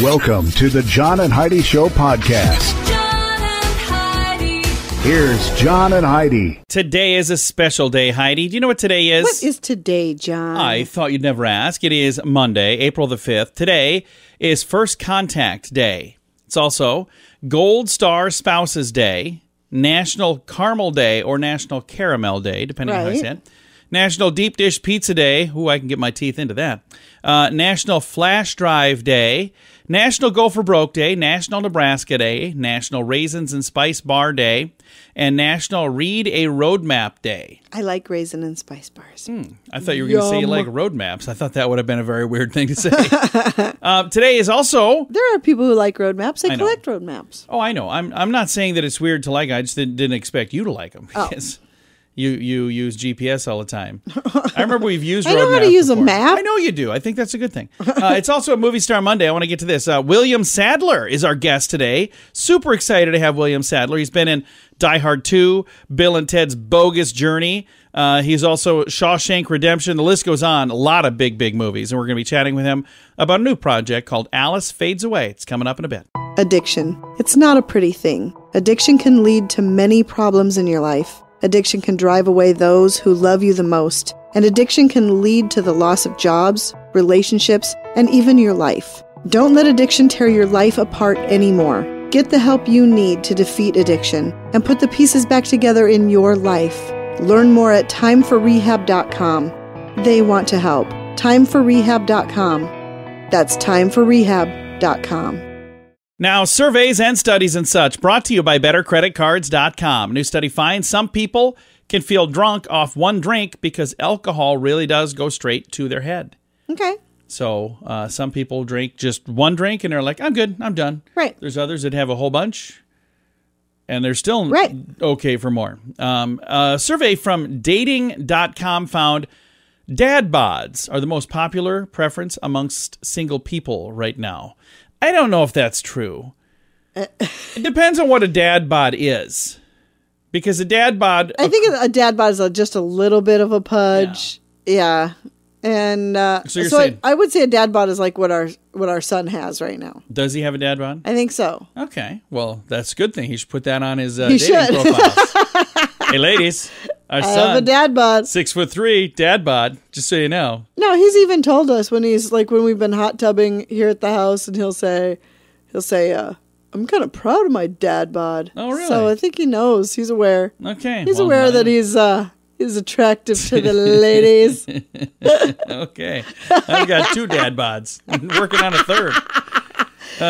Welcome to the John and Heidi Show podcast. John and Heidi. Here's John and Heidi. Today is a special day, Heidi. Do you know what today is? What is today, John? I thought you'd never ask. It is Monday, April the 5th. Today is First Contact Day. It's also Gold Star Spouses Day, National Caramel Day or National Caramel Day, depending on how you say it. National Deep Dish Pizza Day. Ooh, I can get my teeth into that. National Flash Drive Day. National Go for Broke Day. National Nebraska Day. National Raisins and Spice Bar Day. And National Read a Roadmap Day. I like raisin and spice bars. I thought you were going to say you like road maps. I thought that would have been a very weird thing to say. Today is also... There are people who like road maps. I know. collect road maps. Oh, I know. I'm not saying that it's weird to like. I just didn't expect you to like them. Because you use GPS all the time. I remember we've used road maps I know how to use before. a map. I know you do. I think that's a good thing. It's also a Movie Star Monday. I want to get to this. William Sadler is our guest today. Super excited to have William Sadler. He's been in Die Hard 2, Bill and Ted's Bogus Journey. He's also Shawshank Redemption. The list goes on. A lot of big movies. And we're going to be chatting with him about a new project called Alice Fades Away. It's coming up in a bit. Addiction. It's not a pretty thing. Addiction can lead to many problems in your life. Addiction can drive away those who love you the most. And addiction can lead to the loss of jobs, relationships, and even your life. Don't let addiction tear your life apart anymore. Get the help you need to defeat addiction and put the pieces back together in your life. Learn more at timeforrehab.com. They want to help. Timeforrehab.com. That's timeforrehab.com. Now, surveys and studies and such brought to you by BetterCreditCards.com. New study finds some people can feel drunk off one drink because alcohol really does go straight to their head. Okay. So some people drink just one drink and they're like, I'm good, I'm done. Right. There's others that have a whole bunch and they're still okay for more. A survey from Dating.com found dad bods are the most popular preference amongst single people right now. I don't know if that's true. It depends on what a dad bod is. Because a dad bod... I think a dad bod is just a little bit of a pudge. Yeah. And so you're saying, I would say a dad bod is like what our son has right now. Does he have a dad bod? I think so. Okay. Well, that's a good thing. He should put that on his He dating should. profiles. Hey, ladies. Our I son, have a dad bod. 6'3", dad bod, just so you know. No, he's even told us when we've been hot tubbing here at the house, and he'll say, I'm kind of proud of my dad bod. Oh, really? So I think he knows. He's aware. Okay. He's aware that he's attractive to the ladies. Okay. I've got 2 dad bods. I'm working on a third.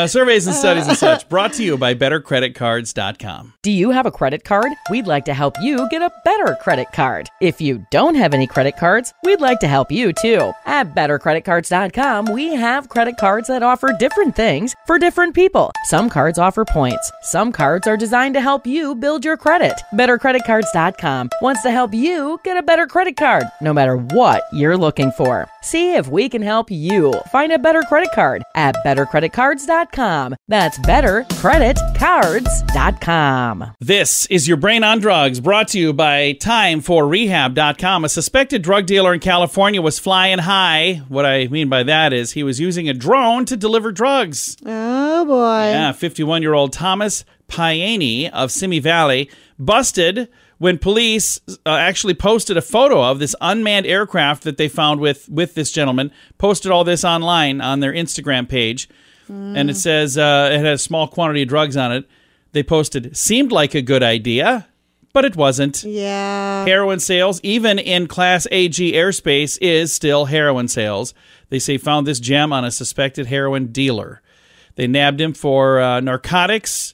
Surveys and studies and such brought to you by BetterCreditCards.com. Do you have a credit card? We'd like to help you get a better credit card. If you don't have any credit cards, we'd like to help you too. At BetterCreditCards.com, we have credit cards that offer different things for different people. Some cards offer points. Some cards are designed to help you build your credit. BetterCreditCards.com wants to help you get a better credit card, no matter what you're looking for. See if we can help you find a better credit card at BetterCreditCards.com. That's BetterCreditCards.com. This is Your Brain on Drugs, brought to you by TimeForRehab.com. A suspected drug dealer in California was flying high. What I mean by that is he was using a drone to deliver drugs. Oh, boy. Yeah, 51-year-old Thomas Pieney of Simi Valley busted when police actually posted a photo of this unmanned aircraft that they found with this gentleman, posted all this online on their Instagram page. And it says it had a small quantity of drugs on it. They posted, seemed like a good idea, but it wasn't. Yeah. Heroin sales, even in Class AG airspace, is still heroin sales. They say found this gem on a suspected heroin dealer. They nabbed him for narcotics.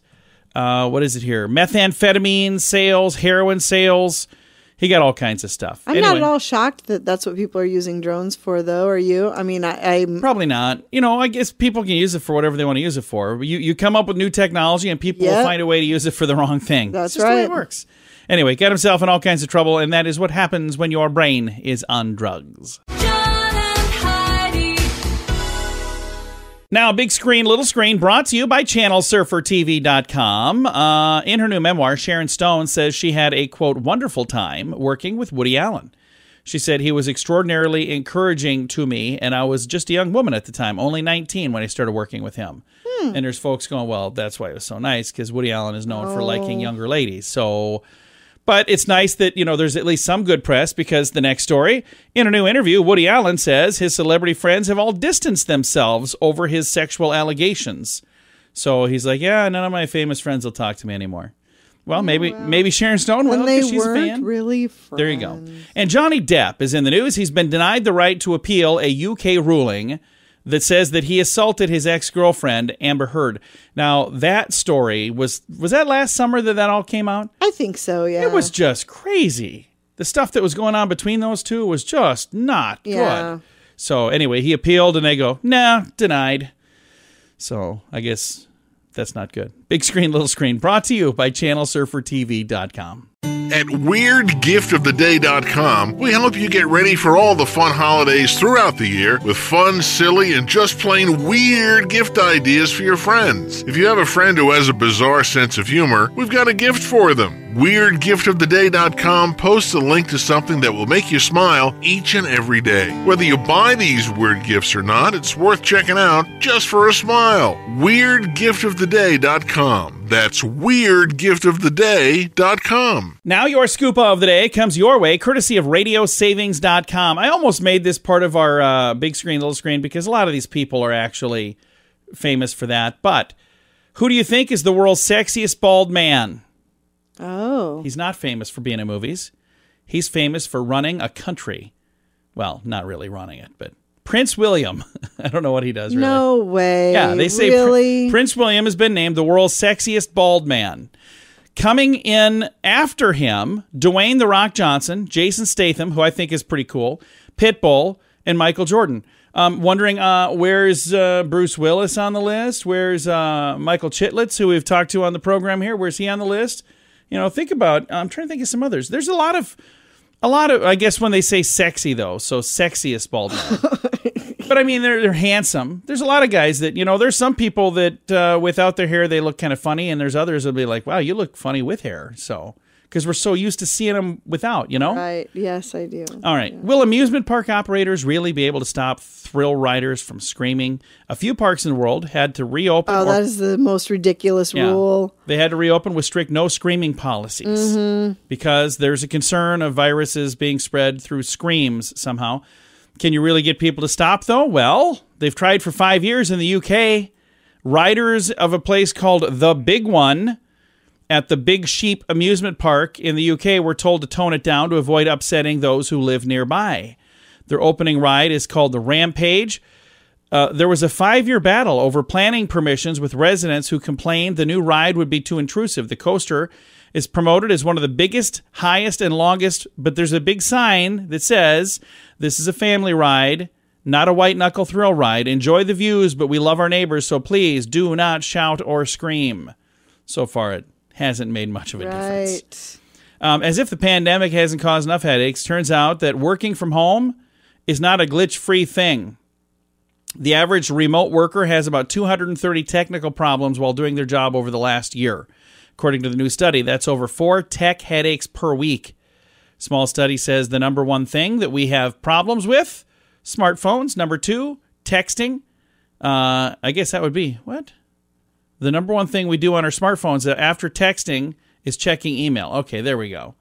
What is it here? Methamphetamine sales, heroin sales. He got all kinds of stuff. I'm not at all shocked that that's what people are using drones for, though. Are you? I mean, I'm... Probably not. You know, I guess people can use it for whatever they want to use it for. You come up with new technology and people will find a way to use it for the wrong thing. That's just right. the way it works. Anyway, got himself in all kinds of trouble, and that is what happens when your brain is on drugs. John and Heidi. Now, big screen, little screen, brought to you by ChannelSurferTV.com. In her new memoir, Sharon Stone says she had a, quote, wonderful time working with Woody Allen. She said he was extraordinarily encouraging to me, and I was just a young woman at the time, only 19 when I started working with him. And there's folks going, well, that's why it was so nice, because Woody Allen is known for liking younger ladies. So, but it's nice that, there's at least some good press, because the next story, in a new interview, Woody Allen says his celebrity friends have all distanced themselves over his sexual allegations. So he's like, yeah, none of my famous friends will talk to me anymore. Well, maybe Sharon Stone will, because she's a fan. Really friends. There you go. And Johnny Depp is in the news. He's been denied the right to appeal a UK ruling that says that he assaulted his ex-girlfriend, Amber Heard. Now, that story, was that last summer that all came out? I think so, yeah. It was just crazy. The stuff that was going on between those two was just not good. So, anyway, he appealed, and they go, nah, denied. So, I guess that's not good. Big Screen, Little Screen, brought to you by ChannelSurferTV.com. At WeirdGiftOfTheDay.com, we help you get ready for all the fun holidays throughout the year with fun, silly, and just plain weird gift ideas for your friends. If you have a friend who has a bizarre sense of humor, we've got a gift for them. WeirdGiftOfTheDay.com posts a link to something that will make you smile each and every day. Whether you buy these weird gifts or not, it's worth checking out just for a smile. WeirdGiftOfTheDay.com. That's WeirdGiftOfTheDay.com. Now your scoop of the day comes your way, courtesy of RadioSavings.com. I almost made this part of our Big Screen, Little Screen, because a lot of these people are actually famous for that. But who do you think is the world's sexiest bald man? Oh. He's not famous for being in movies. He's famous for running a country. Well, not really running it, but Prince William. I don't know what he does, really. No way. Yeah, they say really? Prince William has been named the world's sexiest bald man. Coming in after him, Dwayne "The Rock" Johnson, Jason Statham, who I think is pretty cool, Pitbull, and Michael Jordan. Wondering, where's Bruce Willis on the list? Where's Michael Chitlitz, who we've talked to on the program here? Where's he on the list? Think about, I'm trying to think of some others. There's a lot of, I guess when they say sexy, though, so sexiest bald man. But I mean, they're handsome. There's a lot of guys that, there's some people that without their hair, they look kind of funny. And there's others that'll be like, wow, you look funny with hair. So, because we're so used to seeing them without, Right. Yes, I do. All right. Yeah. Will amusement park operators really be able to stop thrill riders from screaming? A few parks in the world had to reopen. Oh, that is the most ridiculous rule. They had to reopen with strict no screaming policies because there's a concern of viruses being spread through screams somehow. Can you really get people to stop, though? Well, they've tried for 5 years in the UK. Riders of a place called The Big One at the Big Sheep amusement park in the UK were told to tone it down to avoid upsetting those who live nearby. Their opening ride is called the Rampage. There was a 5-year battle over planning permissions with residents who complained the new ride would be too intrusive. The coaster is promoted as one of the biggest, highest, and longest, but there's a big sign that says, this is a family ride, not a white-knuckle thrill ride. Enjoy the views, but we love our neighbors, so please do not shout or scream. So far, it hasn't made much of a difference. As if the pandemic hasn't caused enough headaches, turns out that working from home is not a glitch-free thing. The average remote worker has about 230 technical problems while doing their job over the last year. According to the new study, that's over 4 tech headaches per week. Small study says the number one thing that we have problems with, smartphones. Number 2, texting. I guess that would be, what? The number one thing we do on our smartphones after texting is checking email. Okay, there we go.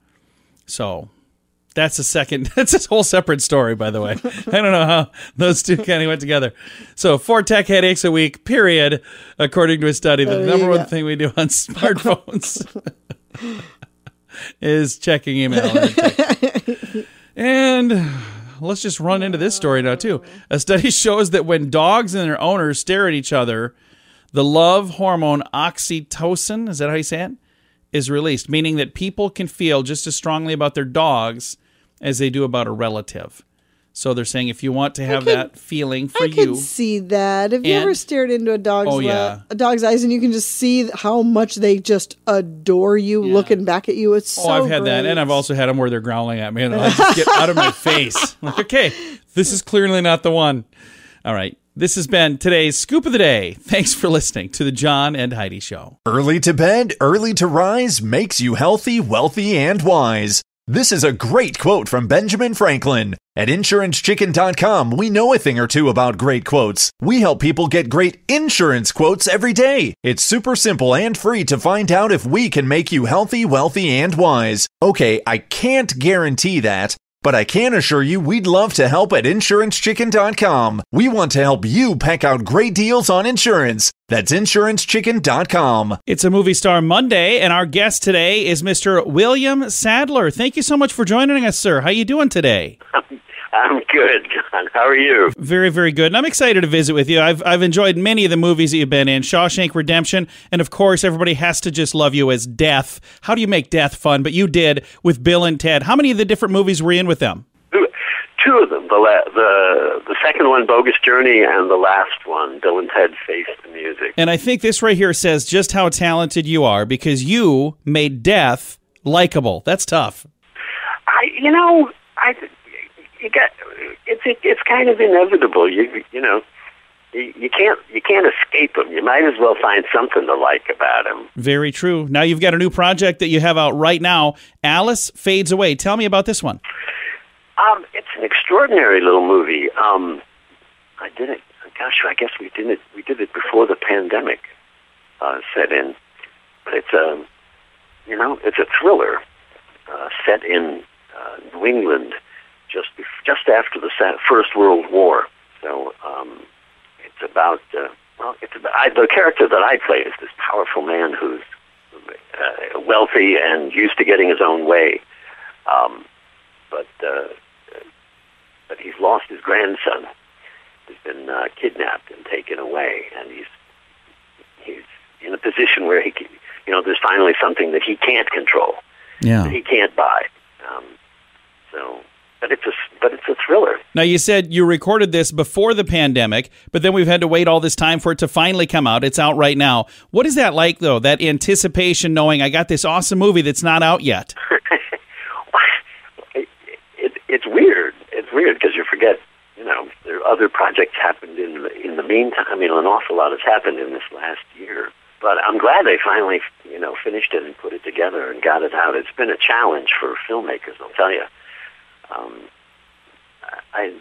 So that's that's a whole separate story, by the way. I don't know how those two kind of went together. So 4 tech headaches a week, period, according to a study. The number one thing we do on smartphones is checking email. And let's just run into this story now, too. A study shows that when dogs and their owners stare at each other, the love hormone oxytocin, is that how you say it, is released, meaning that people can feel just as strongly about their dogs as they do about a relative. So they're saying if you want to have that feeling for you. I can see that. Have you ever stared into a dog's eyes and you can just see how much they just adore you looking back at you? It's so I've had that. And I've also had them where they're growling at me and I just get out of my face. Like, okay, this is clearly not the one. All right. This has been today's Scoop of the Day. Thanks for listening to the John and Heidi Show. Early to bed, early to rise makes you healthy, wealthy, and wise. This is a great quote from Benjamin Franklin. At InsuranceChicken.com, we know a thing or two about great quotes. We help people get great insurance quotes every day. It's super simple and free to find out if we can make you healthy, wealthy, and wise. Okay, I can't guarantee that, but I can assure you we'd love to help at InsuranceChicken.com. We want to help you peck out great deals on insurance. That's InsuranceChicken.com. It's a Movie Star Monday, and our guest today is Mr. William Sadler. Thank you so much for joining us, sir. How you doing today? I'm good, John. How are you? Very, very good. And I'm excited to visit with you. I've enjoyed many of the movies that you've been in, Shawshank Redemption, and of course, everybody has to just love you as Death. How do you make Death fun? But you did with Bill and Ted. How many of the different movies were you in with them? Two of them. The second one, Bogus Journey, and the last one, Bill and Ted Face the Music. And I think this right here says just how talented you are, because you made Death likable. That's tough. It's kind of inevitable. You can't escape him. You might as well find something to like about him. Very true. Now you've got a new project that you have out right now. Alice Fades Away. Tell me about this one. It's an extraordinary little movie. I did it. Gosh, I guess we did it before the pandemic set in. But it's a thriller set in New England just after the First World War. So it's about the character that I play is this powerful man who's wealthy and used to getting his own way, but he's lost his grandson. He's been kidnapped and taken away, and he's in a position where there's finally something that he can't control, that he can't buy. But it's a thriller. Now, you said you recorded this before the pandemic, but then we've had to wait all this time for it to finally come out. It's out right now. What is that like, though, that anticipation knowing I got this awesome movie that's not out yet? It's weird. It's weird because you forget, there are other projects happened in the meantime. I mean, an awful lot has happened in this last year. But I'm glad they finally, finished it and put it together and got it out. It's been a challenge for filmmakers, I'll tell you.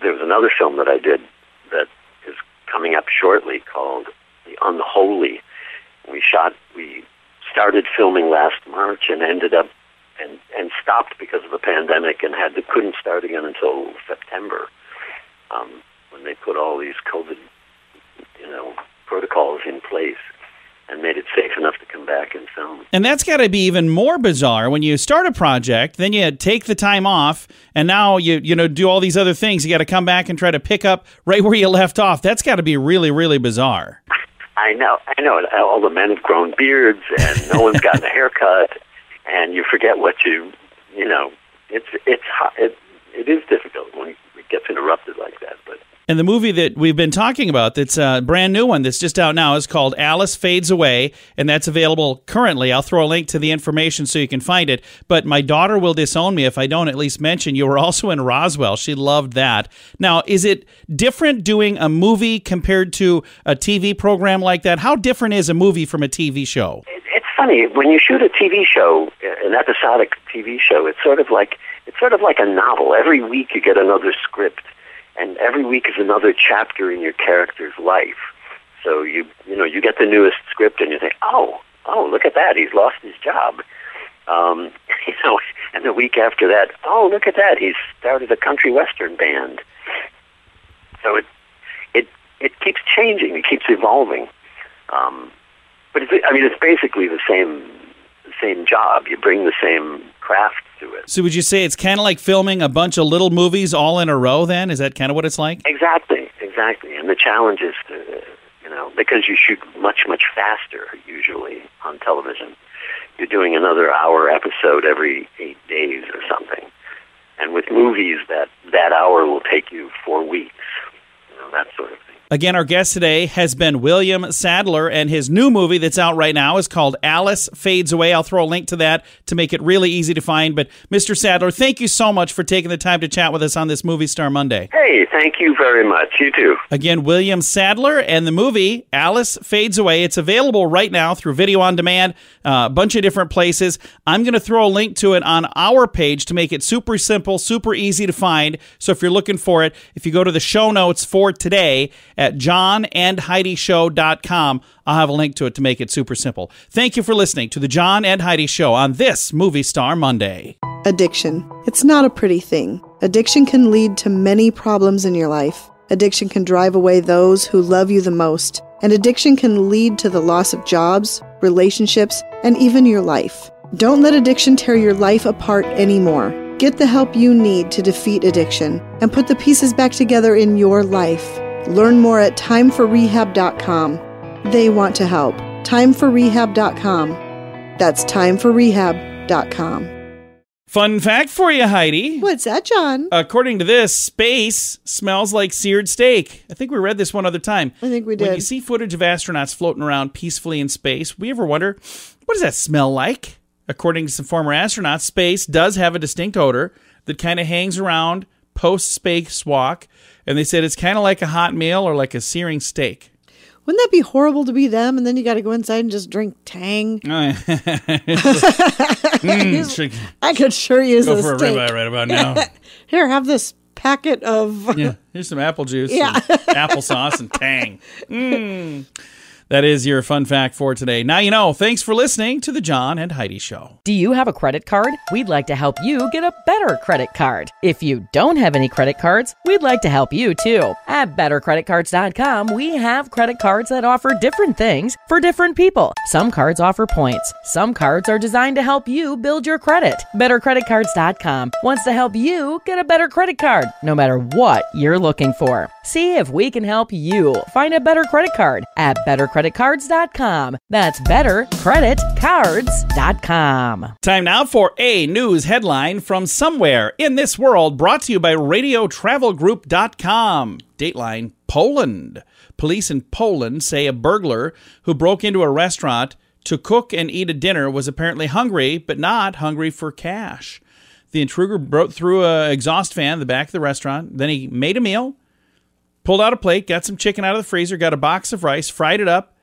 There was another film that I did that is coming up shortly called The Unholy. We started filming last March and ended up and stopped because of the pandemic and couldn't start again until September, when they put all these COVID, protocols in place and made it safe enough to come back and film. And that's got to be even more bizarre when you start a project, then you take the time off, and now you do all these other things. You got to come back and try to pick up right where you left off. That's got to be really, really bizarre. I know. All the men have grown beards, and no one's gotten a haircut, and you forget what it is difficult when it gets interrupted like that, but. And the movie that we've been talking about, that's a brand new one that's just out now, is called Alice Fades Away, and that's available currently. I'll throw a link to the information so you can find it. But my daughter will disown me if I don't at least mention you were also in Roswell. She loved that. Now, is it different doing a movie compared to a TV program like that? How different is a movie from a TV show? It's funny. When you shoot a TV show, an episodic TV show, it's sort of like a novel. Every week you get another script. And every week is another chapter in your character's life. So you get the newest script and you think, oh, look at that, he's lost his job. And the week after that, oh, look at that, he's started a country western band. So it keeps changing, it keeps evolving. But it's basically the same job. You bring the same craft to it. So would you say it's kind of like filming a bunch of little movies all in a row then? Is that kind of what it's like? Exactly. And the challenge is to, because you shoot much, much faster usually on television. You're doing another hour episode every 8 days or something. And with movies, that hour will take you 4 weeks, that sort of thing. Again, our guest today has been William Sadler, and his new movie that's out right now is called Alice Fades Away. I'll throw a link to that to make it really easy to find. But Mr. Sadler, thank you so much for taking the time to chat with us on this Movie Star Monday. Hey, thank you very much. You too. Again, William Sadler and the movie Alice Fades Away. It's available right now through video on demand, a bunch of different places. I'm going to throw a link to it on our page to make it super simple, super easy to find. So if you're looking for it, if you go to the show notes for today at johnandheidishow.com, I'll have a link to it to make it super simple. Thank you for listening to the John and Heidi Show on this Movie Star Monday. Addiction. It's not a pretty thing. Addiction can lead to many problems in your life. Addiction can drive away those who love you the most. And addiction can lead to the loss of jobs, relationships, and even your life. Don't let addiction tear your life apart anymore. Get the help you need to defeat addiction and put the pieces back together in your life. Learn more at timeforrehab.com. They want to help. Timeforrehab.com. That's timeforrehab.com. Fun fact for you, Heidi. What's that, John? According to this, space smells like seared steak. I think we read this one other time. I think we did. When you see footage of astronauts floating around peacefully in space, we ever wonder, what does that smell like? According to some former astronauts, space does have a distinct odor that kind of hangs around post-space walk, and they said it's kind of like a hot meal or like a searing steak. Wouldn't that be horrible to be them, and then you got to go inside and just drink Tang? I could sure use go a for a steak. ribeye right about now. Here, have this packet of... Yeah, here's some apple juice, Yeah. and applesauce, and Tang. That is your fun fact for today. Now you know. Thanks for listening to the John and Heidi Show. Do you have a credit card? We'd like to help you get a better credit card. If you don't have any credit cards, we'd like to help you too. At bettercreditcards.com, we have credit cards that offer different things for different people. Some cards offer points. Some cards are designed to help you build your credit. Bettercreditcards.com wants to help you get a better credit card, no matter what you're looking for. See if we can help you find a better credit card at bettercreditcards.com. That's bettercreditcards.com. Time now for a news headline from somewhere in this world, brought to you by radiotravelgroup.com. Dateline: Poland. Police in Poland say a burglar who broke into a restaurant to cook and eat a dinner was apparently hungry, but not hungry for cash. The intruder broke through an exhaust fan in the back of the restaurant. Then he made a meal, pulled out a plate, got some chicken out of the freezer, got a box of rice, fried it up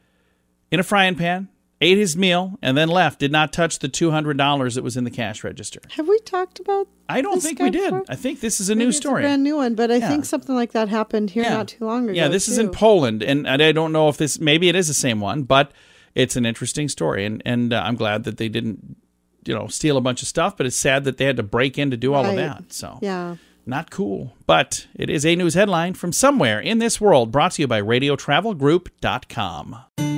in a frying pan, ate his meal, and then left. Did not touch the $200 that was in the cash register. Have we talked about I don't this think guy we did. before? I think this is a Maybe new it's story. a brand new one, but I Yeah. think something like that happened here not too long ago. Yeah, this is in too. Poland, and I don't know if this, maybe it is the same one, but it's an interesting story, and I'm glad that they didn't, steal a bunch of stuff, but it's sad that they had to break in to do all of Right. that. So Yeah. not cool, but it is a news headline from somewhere in this world, brought to you by radiotravelgroup.com.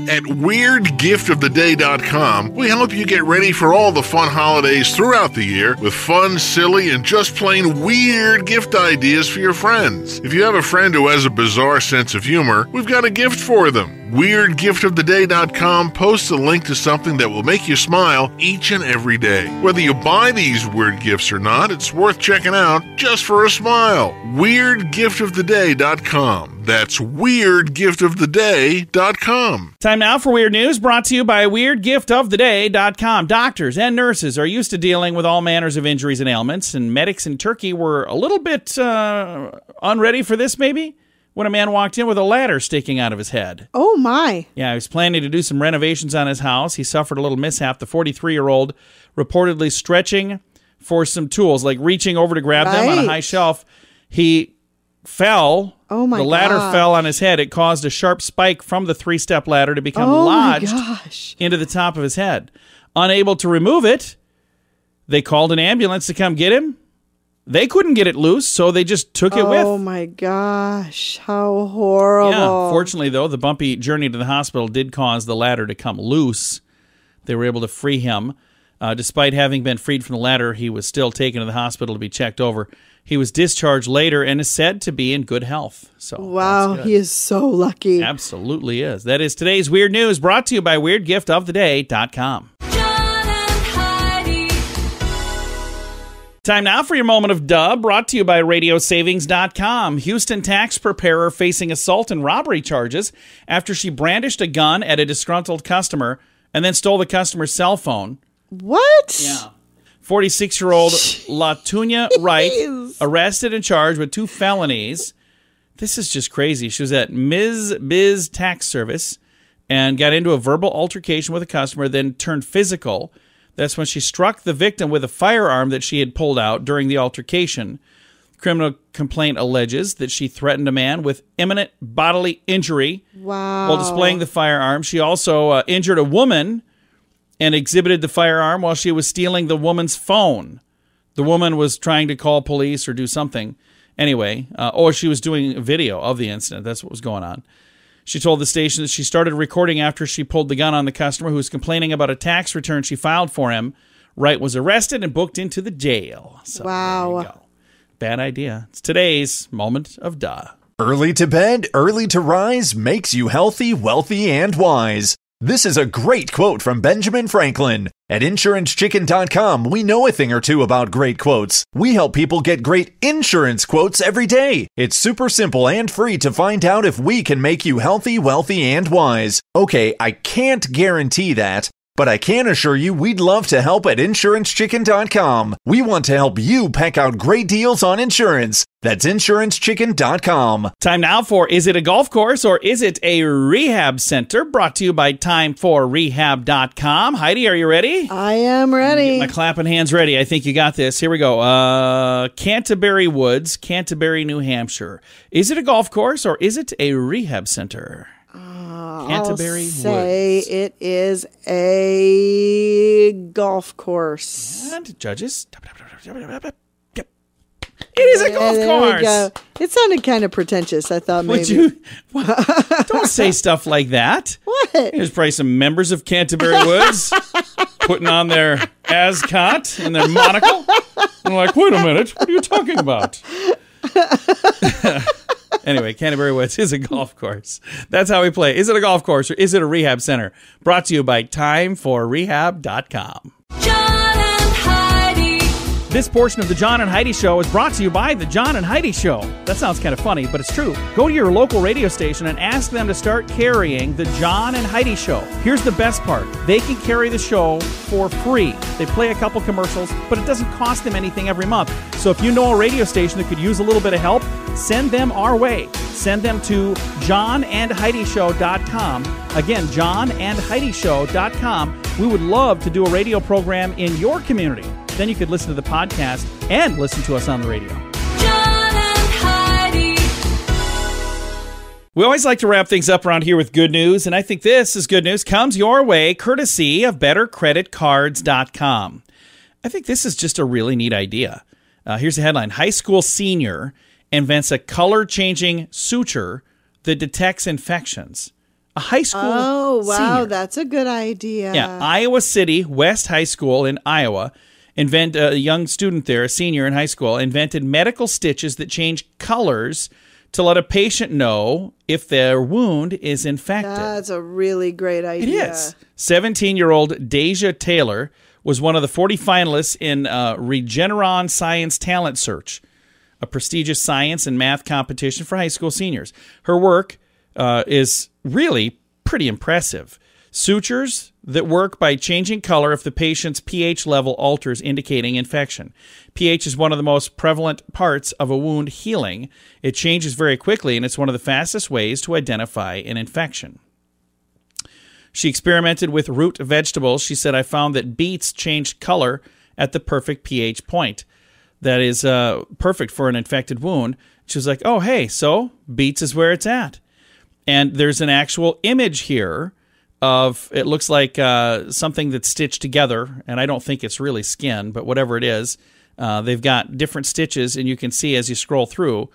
At WeirdGiftOfTheDay.com, we help you get ready for all the fun holidays throughout the year with fun, silly, and just plain weird gift ideas for your friends. If you have a friend who has a bizarre sense of humor, we've got a gift for them. WeirdGiftOfTheDay.com posts a link to something that will make you smile each and every day. Whether you buy these weird gifts or not, it's worth checking out just for a smile. WeirdGiftOfTheDay.com. That's WeirdGiftOfTheDay.com. Time now for Weird News, brought to you by WeirdGiftOfTheDay.com. Doctors and nurses are used to dealing with all manners of injuries and ailments, and medics in Turkey were a little bit unready for this, maybe, when a man walked in with a ladder sticking out of his head. Oh, my. Yeah, he was planning to do some renovations on his house. He suffered a little mishap. The 43-year-old reportedly stretching for some tools, like reaching over to grab them on a Right. high shelf. He fell. Oh, my The ladder gosh. fell on his head. It caused a sharp spike from the 3-step ladder to become Oh, my lodged gosh. into the top of his head. Unable to remove it, they called an ambulance to come get him. They couldn't get it loose, so they just took it with. Oh, my gosh. How horrible. Yeah, fortunately, though, the bumpy journey to the hospital did cause the ladder to come loose. They were able to free him. Despite having been freed from the ladder, he was still taken to the hospital to be checked over. He was discharged later and is said to be in good health. So Wow, that's good. he is so lucky. Absolutely is. That is today's Weird News, brought to you by WeirdGiftOfTheDay.com. Time now for your moment of duh, brought to you by RadioSavings.com. Houston tax preparer facing assault and robbery charges after she brandished a gun at a disgruntled customer and then stole the customer's cell phone. What? Yeah. 46-year-old LaTunya Wright arrested and charged with 2 felonies. This is just crazy. She was at Ms. Biz Tax Service and got into a verbal altercation with a customer, then turned physical. That's when she struck the victim with a firearm that she had pulled out during the altercation. Criminal complaint alleges that she threatened a man with imminent bodily injury while displaying the firearm. She also injured a woman and exhibited the firearm while she was stealing the woman's phone. The woman was trying to call police or do something. Anyway, or she was doing a video of the incident. That's what was going on. She told the station that she started recording after she pulled the gun on the customer who was complaining about a tax return she filed for him. Wright was arrested and booked into the jail. So, wow. There you go. Bad idea. It's today's moment of duh. Early to bed, early to rise makes you healthy, wealthy, and wise. This is a great quote from Benjamin Franklin. At InsuranceChicken.com, we know a thing or two about great quotes. We help people get great insurance quotes every day. It's super simple and free to find out if we can make you healthy, wealthy, and wise. Okay, I can't guarantee that, but I can assure you we'd love to help at InsuranceChicken.com. We want to help you peck out great deals on insurance. That's InsuranceChicken.com. Time now for Is It a Golf Course or Is It a Rehab Center? Brought to you by Time4Rehab.com. Heidi, are you ready? I am ready. Get my clapping hands ready. I think you got this. Here we go. Canterbury Woods, Canterbury, New Hampshire. Is it a golf course or is it a rehab center? Canterbury I'll say Woods. it is a golf course. And judges. It is a golf There we course. go. It sounded kind of pretentious. I thought maybe. Would you? What? Don't say stuff like that. What? There's probably some members of Canterbury Woods putting on their ascot and their monocle. I'm like, wait a minute. What are you talking about? Anyway, Canterbury Woods is a golf course. That's how we play. Is it a golf course or is it a rehab center? Brought to you by Time4Rehab.com. John and Heidi. This portion of the John and Heidi Show is brought to you by the John and Heidi Show. That sounds kind of funny, but it's true. Go to your local radio station and ask them to start carrying the John and Heidi Show. Here's the best part. They can carry the show for free. They play a couple commercials, but it doesn't cost them anything every month. So if you know a radio station that could use a little bit of help, send them our way. Send them to johnandheidishow.com. Again, johnandheidishow.com. We would love to do a radio program in your community. Then you could listen to the podcast and listen to us on the radio. John and Heidi. We always like to wrap things up around here with good news, and I think this is good news. Comes your way courtesy of BetterCreditCards.com. I think this is just a really neat idea. Here's the headline. High school senior invents a color-changing suture that detects infections. A high school Oh, wow. senior. That's a good idea. Yeah, Iowa City West High School in Iowa. A young student there, a senior in high school, invented medical stitches that change colors to let a patient know if their wound is infected. That's a really great It idea. is. 17-year-old Deja Taylor was one of the 40 finalists in Regeneron Science Talent Search, a prestigious science and math competition for high school seniors. Her work is really pretty impressive. Sutures that work by changing color if the patient's pH level alters, indicating infection. pH is one of the most prevalent parts of a wound healing. It changes very quickly, and it's one of the fastest ways to identify an infection. She experimented with root vegetables. She said, I found that beets changed color at the perfect pH point. That is perfect for an infected wound. She was like, oh, hey, so beets is where it's at. And there's an actual image here of, it looks like something that's stitched together, and I don't think it's really skin, but whatever it is, they've got different stitches, and you can see as you scroll through,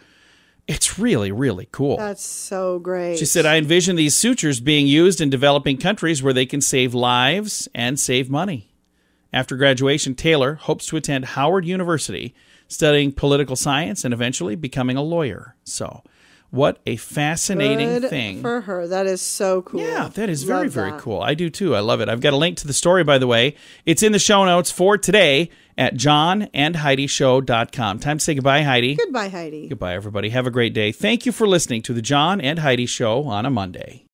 it's really, really cool. That's so great. She said, I envision these sutures being used in developing countries where they can save lives and save money. After graduation, Taylor hopes to attend Howard University, studying political science and eventually becoming a lawyer. So, What a fascinating Good thing. for her. That is so cool. Yeah, that is very, Love very that. cool. I do too. I love it. I've got a link to the story, by the way. It's in the show notes for today at johnandheidishow.com. Time to say goodbye, Heidi. Goodbye, Heidi. Goodbye, everybody. Have a great day. Thank you for listening to the John and Heidi Show on a Monday.